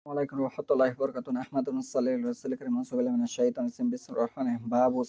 ওয়ালাইকুম রহমতুল্লাহি ওয়া বারাকাতুহু আহমাদুন সাল্লাল্লাহু আলাইহি ওয়া সাল্লাম সুবিল্লাহি মিনাশ শাইতানির রাজিম বিসমিল্লাহির রহমানির রহিম বাবু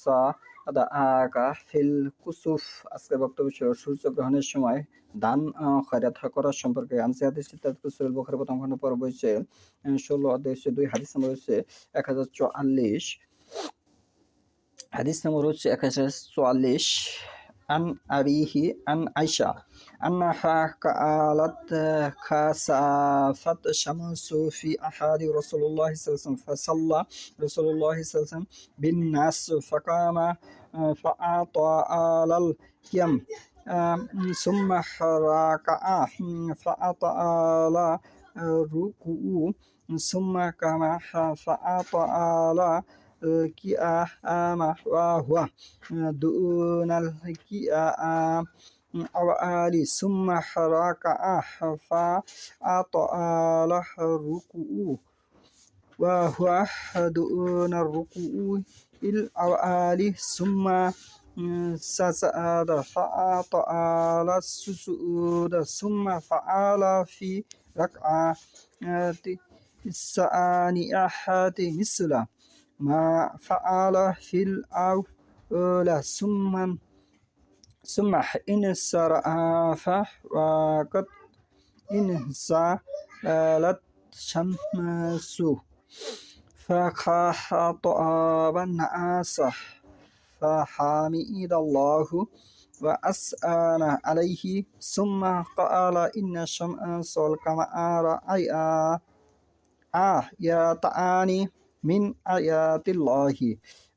সাদাআকা ফিল কুসুফ। আজকের বক্তব্য ছিল সূর্যগ্রহণের সময় দান খয়রাত করার সম্পর্কে। আনসি হাদিস সহিহ বুখারী প্রথম খণ্ড পর্ব হচ্ছে 16 অধ্যায় 2 হাদিস নম্বর হচ্ছে 1044। হাদিস নম্বর হচ্ছে 1044 আন আবিহি আন আয়েশা আন্নাহা কাআলাত খাসাফাত শামসু ফি আহাদি রাসূলুল্লাহ সাল্লাল্লাহু আলাইহি ওয়াসাল্লাম ফাসাল্লা রাসূলুল্লাহ সাল্লাল্লাহু আলাইহি ওয়াসাল্লাম বিন নাস ফাকামা ফাআতা আলাল কিয়াম সুম্মা রাকাআ ফাআতা আলা রুকুউ সুম্মা কামা ফাআতা আলা القيام وهو دون القيام أوالي ثم ركع فأطال الركوع وهو دون الركوع الأوالي ثم سجد فأطال السجود ثم فعل في ركعة الثانية مثله ما فعل في الأولى ثم إن صرف وقد انزلت الشمس فخاطب الناس فحمد الله وأثنى عليه ثم قال إن الشمس والقمر آيتان من آيات الله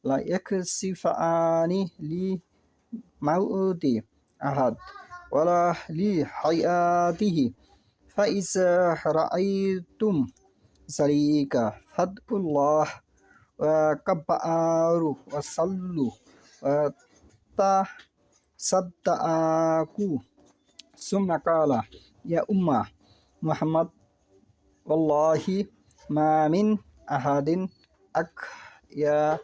لا يكشفان لموت أحد ولا لحياته فإذا رأيتم ذلك فادعوا الله وكبروا وصلوا وتصدقوا ثم قال يا أمة محمد والله ما من أحد أخيار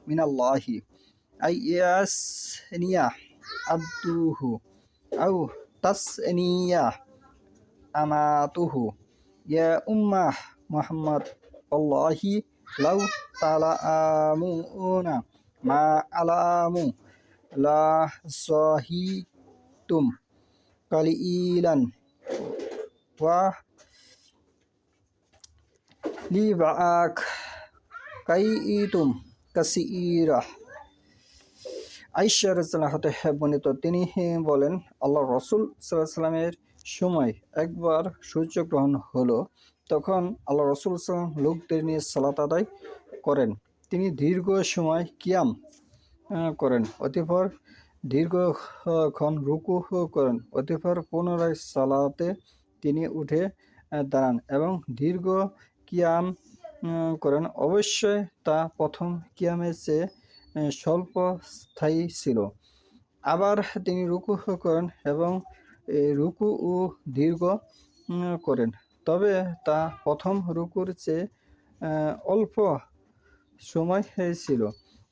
من الله أن يثني عبده أو تثني أماته يا أمة محمد والله لو تعلمون ما أعلم لضحكتم قليلا লিবাকাইতুম কাসীরা। আয়েশা রাদিয়াল্লাহু তাআলা বর্ণিত, তিনি বলেন, আল্লাহ রাসূল সাল্লাল্লাহু আলাইহি ওয়াসাল্লামের সময় একবার সূর্যগ্রহণ হলো। তখন আল্লাহ রাসূল সাল্লাল্লাহু আলাইহি ওয়াসাল্লাম লোকদের নিয়ে সালাত আদায় করেন। তিনি দীর্ঘ সময় কিয়াম করেন, অতঃপর দীর্ঘক্ষণ রুকু করেন, অতঃপর পুনরায় সালাতে তিনি উঠে দাঁড়ান এবং দীর্ঘ কিয়াম করেন। অবশ্যই তা প্রথম কিয়ামের চেয়ে স্বল্প স্থায়ী ছিল। আবার তিনি রুকু করেন এবং রুকু ও দীর্ঘ করেন, তবে তা প্রথম রুকুর চেয়ে অল্প সময় ছিল।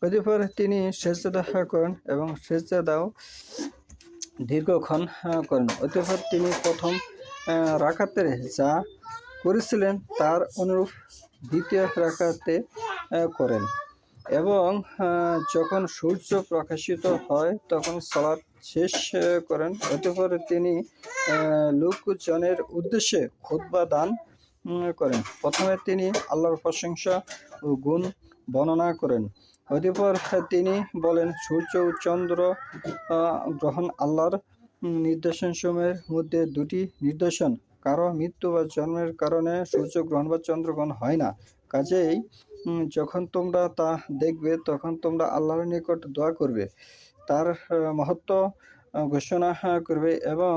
অতঃপর তিনি সেজদা করেন এবং সেজদাও দীর্ঘক্ষণ করেন। অতঃপর তিনি প্রথম রাকাতে যা করেছিলেন তার অনুরূপ দ্বিতীয় রাকাতে করেন এবং যখন সূর্য প্রকাশিত হয় তখন সালাত শেষ করেন। অতঃপর তিনি লোকজনের উদ্দেশ্যে খুতবা দান করেন। প্রথমে তিনি আল্লাহর প্রশংসা ও গুণ বর্ণনা করেন। অতঃপর তিনি বলেন, সূর্য ও চন্দ্র গ্রহণ আল্লাহর নিদর্শনসমূহের মধ্যে দুটি নিদর্শন। কারো মৃত্যু বা জন্মের কারণে সূর্যগ্রহণ বা চন্দ্রগ্রহণ হয় না। কাজেই যখন তোমরা তা দেখবে তখন তোমরা আল্লাহর নিকট দোয়া করবে, তার মহত্ব ঘোষণা করবে এবং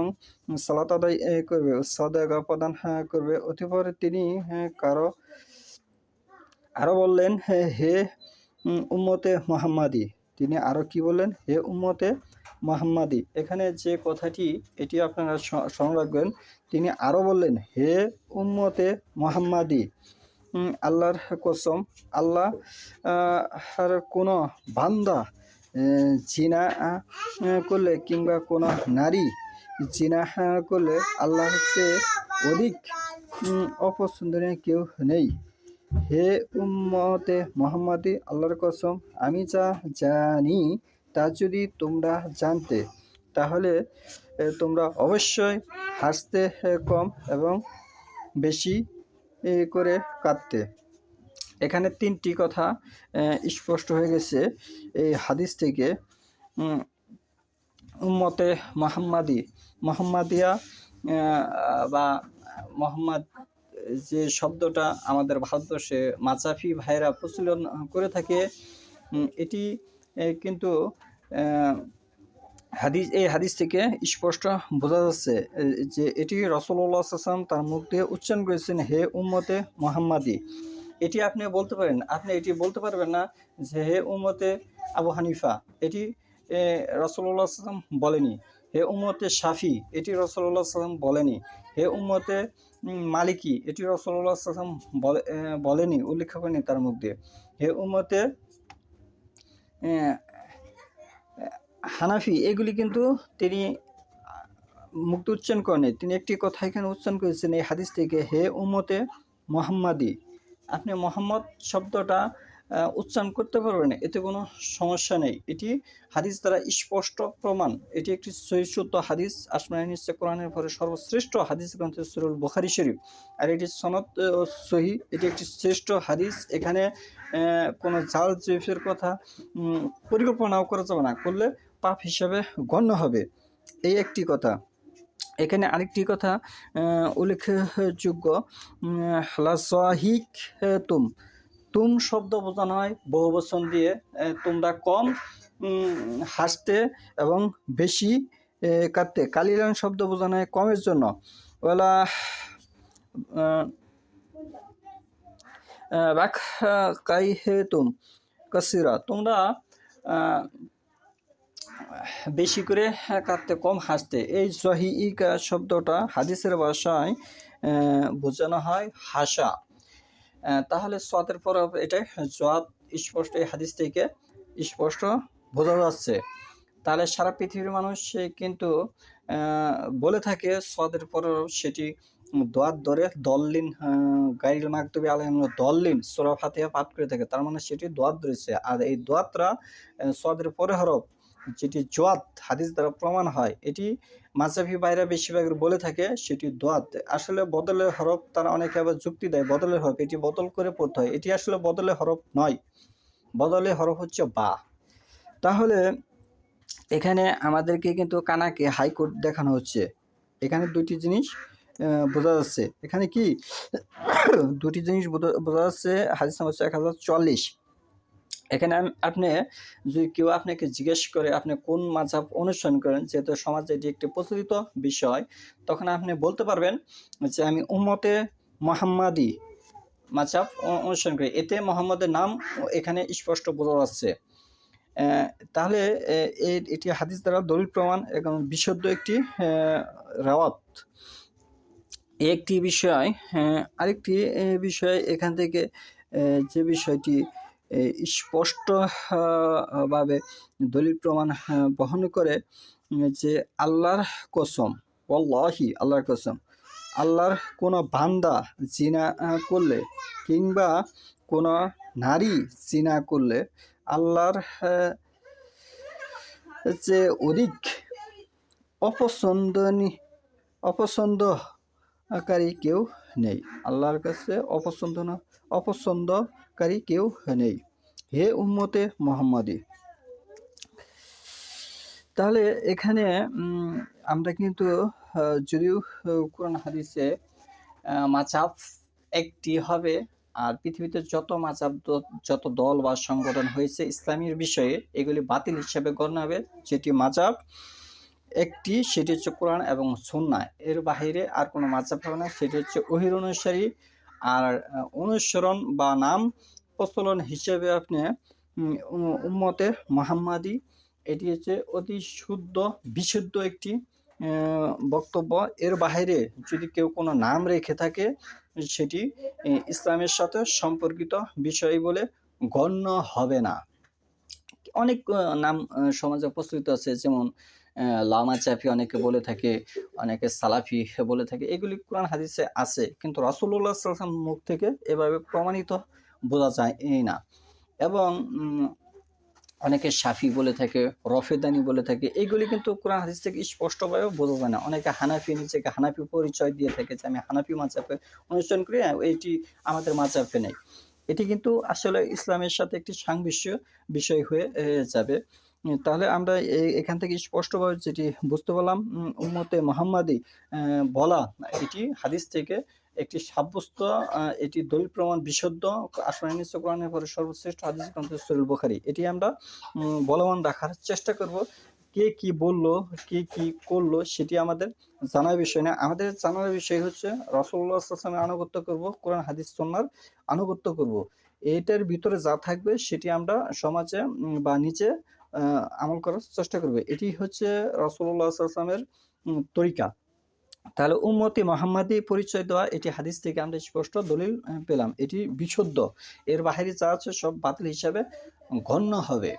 সালাত আদায় করবে, সাদাকা প্রদান করবে। অতঃপর তিনি আরো বললেন, হে উম্মতে মুহাম্মাদি। তিনি আরো কি বললেন? হে উম্মতে মুহাম্মাদি। এখানে যে কথাটি, এটি আপনারা স্মরণ রাখবেন। তিনি আরো বললেন, হে উম্মতে মুহাম্মাদি, আল্লাহর কসম, আল্লাহর কোনো বান্দা জিনা করলে কিংবা কোনো নারী জিনা করলে আল্লাহর চেয়ে অধিক অপছন্দনীয় কেউ নেই। হে উম্মতে মুহাম্মাদি, আল্লাহর কসম, আমি যা জানি তা যদি তোমরা জানতে, তাহলে তোমরা অবশ্যই হাসতে কম এবং বেশি করে কাঁদতে। এখানে 3টি কথা স্পষ্ট হয়ে গেছে এই হাদিস থেকে। উম্মতে মোহাম্মদিয়া বা মোহাম্মদ যে শব্দটা আমাদের ভারতবর্ষে মাচাফি ভাইরা প্রচলন করে থাকে, এটি কিন্তু এই হাদিস থেকে স্পষ্ট বোঝা যাচ্ছে যে এটি রাসূলুল্লাহ সাল্লাল্লাহু আলাইহি ওয়াসাল্লাম তার মুখ দিয়ে উচ্চারণ করেছেন, হে উম্মতে মুহাম্মাদি। এটি আপনি বলতে পারেন, আপনি এটি বলতে পারবেন না যে হে উম্মতে আবু হানিফা, এটি রাসূলুল্লাহ সাল্লাল্লাহু আলাইহি ওয়াসাল্লাম বলেনি। হে উম্মতে শাফি, এটি রাসূলুল্লাহ সাল্লাল্লাহু আলাইহি ওয়াসাল্লাম বলেনি। হে উম্মতে মালিকি, এটি রাসূলুল্লাহ সাল্লাল্লাহু আলাইহি ওয়াসাল্লাম বলেনি, উল্লেখ করেনি তার মুখ দিয়ে। হে উম্মতে হানাফি, এগুলি কিন্তু তিনি মুক্ত উচ্চারণ করেনি। তিনি একটি কথা এখানে উচ্চারণ করেছেন এই হাদিস থেকে, হে উম্মতে মুহাম্মাদি। আপনি মোহাম্মদ শব্দটা উচ্চারণ করতে পারবেন, এতে কোনো সমস্যা নেই। এটি হাদিস দ্বারা স্পষ্ট প্রমাণ। এটি একটি সহিহ শুদ্ধ হাদিস। আসমানি নিশ্চয় কোরআনের পরে সর্বশ্রেষ্ঠ হাদিস গ্রন্থ সূরা বুখারী শরীফ, আর এটি সনদ সহিহ। এটি একটি শ্রেষ্ঠ হাদিস। এখানে কোনো জাল জয়ীফের কথা পরিকল্পনাও করা যাবে না, করলে পাপ হিসাবে গণ্য হবে। এই একটি কথা। এখানে আরেকটি কথা উল্লেখযোগ্য, লাসাহিক তুম শব্দ বোঝানো হয় বহুবচন দিয়ে। তোমরা কম হাসতে এবং বেশি কাঁদতে। কালিলান শব্দ বোঝানো হয় কমের জন্য। ওলা বাক কাই হে তুম কাসিরা, তোমরা বেশি করে কাঁদতে, কম হাসতে। এই জহিকা শব্দটা হাদিসের ভাষায় বোঝানো হয় হাসা। তাহলে সতের পর এটা জওয়াব স্পষ্ট এই হাদিস থেকে স্পষ্ট বোঝা যাচ্ছে। তাহলে সারা পৃথিবীর মানুষ কিন্তু বলে থাকে সদের পর সেটি দোয়াত ধরে দল্লিন গাইরিল মাকতুবি আলাইহিম দল্লিন সূরা ফাতিহা পাঠ করে থাকে, তার মানে সেটি দোয়াত ধরেছে। আর এই দোয়াতরা সদের পরে হরফ, যেটি জোয়াত হাদিস দ্বারা প্রমাণ হয়, এটি মাযহাবী ভাইরা বেশিরভাগ বলে থাকে সেটি দোয়াত। আসলে বদলের হরফ, তারা অনেকে আবার যুক্তি দেয় বদলের হরফ, এটি বদল করে পড়তে হয়। এটি আসলে বদলের হরফ নয়, বদলের হরফ হচ্ছে বা। তাহলে এখানে আমাদেরকে কিন্তু কানাকে হাইকোর্ট দেখানো হচ্ছে। এখানে দুটি জিনিস বোঝা যাচ্ছে। এখানে কি দুটি জিনিস বোঝা যাচ্ছে। হাদিস নাম্বার 1044। এখানে আপনি যদি কেউ আপনাকে জিজ্ঞেস করে আপনি কোন মাযহাব অনুসরণ করেন, যেহেতু সমাজে এটি একটি প্রচলিত বিষয়, তখন আপনি বলতে পারবেন যে আমি উম্মতে মুহাম্মাদি মাযহাব অনুসরণ করি। এতে মুহাম্মদের নাম এখানে স্পষ্ট বোঝা যাচ্ছে। তাহলে এটি হাদিস দ্বারা দলিল প্রমাণ এবং বিশুদ্ধ একটি রাওয়াত। একটি বিষয়। আরেকটি বিষয় এখান থেকে যে বিষয়টি স্পষ্ট ভাবে দলিল প্রমাণ বহন করে, যে আল্লাহর কসম, ওয়াল্লাহি, আল্লাহর কসম, আল্লাহর কোনো বান্দা জিনা করলে কিংবা কোনো নারী জিনা করলে আল্লাহর যে অধিক অপছন্দকারী কেউ নেই। আল্লাহর কাছে অপছন্দকারী কেউ নেই। হে উম্মতে মুহাম্মাদি। তাহলে এখানে আমরা কিন্তু যদিও কোরআন হাদিসে মাযহাব একটি হবে, আর পৃথিবীতে যত মাযহাব, যত দল বা সংগঠন হয়েছে ইসলামের বিষয়ে, এগুলি বাতিল হিসাবে গণ্য হবে। যেটি মাযহাব একটি, সেটি হচ্ছে কোরআন এবং সুন্নাহ, এর বাহিরে আর কোনো মাযহাব হবে না। সেটি হচ্ছে ওহীর অনুসারী। আর অনুসরণ বা নাম প্রচলন হিসেবে আপনি উম্মতে মুহাম্মাদি, এটি হচ্ছে অতি শুদ্ধ বিশুদ্ধ একটি বক্তব্য। এর বাহিরে যদি কেউ কোনো নাম রেখে থাকে, সেটি ইসলামের সাথে সম্পর্কিত বিষয় বলে গণ্য হবে না। অনেক নাম সমাজে প্রচলিত আছে, যেমন লামা চাফি অনেকে বলে থাকে, অনেকে সালাফি বলে থাকে। এগুলি কোরআন হাদিসে আছে, কিন্তু রাসূলুল্লাহ সাল্লাল্লাহু আলাইহি ওয়াসাল্লাম মুখ থেকে এভাবে প্রমাণিত বোঝা যায় না। এবং অনেকে শাফি বলে থাকে, রফেদানি বলে থাকে। এগুলি কিন্তু কোরআন হাদিস থেকে স্পষ্টভাবে বোঝা যায় না। অনেকে হানাফি, নিজেকে হানাফি পরিচয় দিয়ে থাকে যে আমি হানাফি মাযহাবে অনুসরণ করি, এটি আমাদের মাযহাবে নেই। এটি কিন্তু আসলে ইসলামের সাথে একটি সাংঘর্ষিক বিষয় হয়ে যাবে। তাহলে আমরা এখান থেকে স্পষ্টভাবে যেটি বুঝতে পারলাম, উম্মতে মুহাম্মাদি বলা এটি হাদিস থেকে একটি সাব্যস্ত, এটি দলিল প্রমাণ বিশুদ্ধ। আসমানী নিচে কোরআনের পরে সর্বশ্রেষ্ঠ হাদিস গ্রন্থ সহিহ বুখারী। এটি আমরা বলবান রাখার চেষ্টা করব। কে কি বললো, কে কি করলো সেটি আমাদের জানার বিষয় না। আমাদের জানার বিষয় হচ্ছে রাসূলুল্লাহ সাল্লাল্লাহু আলাইহি ওয়াসাল্লামের আনুগত্য করব, কোরআন হাদিস সুন্নাহর আনুগত্য করব। এটার ভিতরে যা থাকবে সেটি আমরা সমাজে বা নিচে আমল করার চেষ্টা করব। এটি হচ্ছে রাসূলুল্লাহ সাল্লাল্লাহু আলাইহি ওয়াসাল্লামের তরিকা। তাহলে উম্মতি মুহাম্মাদি পরিচয় দেওয়া, এটি হাদিস থেকে আমরা স্পষ্ট দলিল পেলাম। এটি বিশুদ্ধ, এর বাহিরে যা আছে সব বাতিল হিসাবে গণ্য হবে।